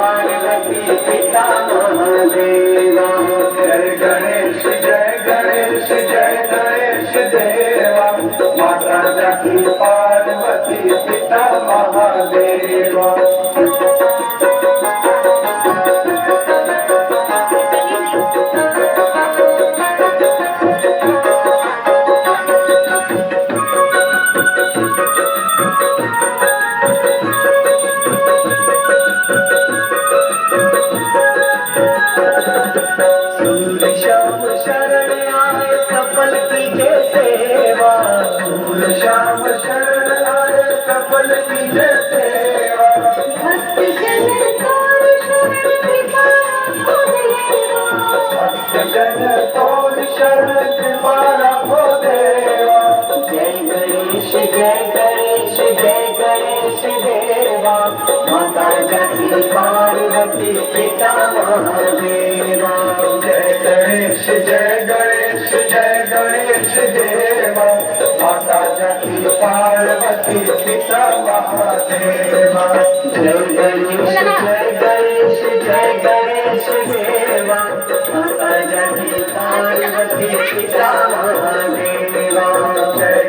पार्वती पिता महादेवा। जय गणेश जय गणेश जय गणेश देवा। माता जाकी पार्वती पिता महादेवा। श्याम शरण आए सफल कीजे सेवा। श्याम शरण आए सफल कीजे सेवा। भक्त जन तोर शरण कृपा रखो देवा। भक्त जन तोर शरण कृपा रखो देवा। जय गणेश जय गणेश जय गणेश देवा। माता जाकी पार्वती पिता महादेवा। जय गणेश जय गणेश जय गणेश देवा। माता जाकी पार्वती पिता महादेवा। जय गणेश जय गणेश जय गणेश देवा। माता जाकी पार्वती पिता महादेवा।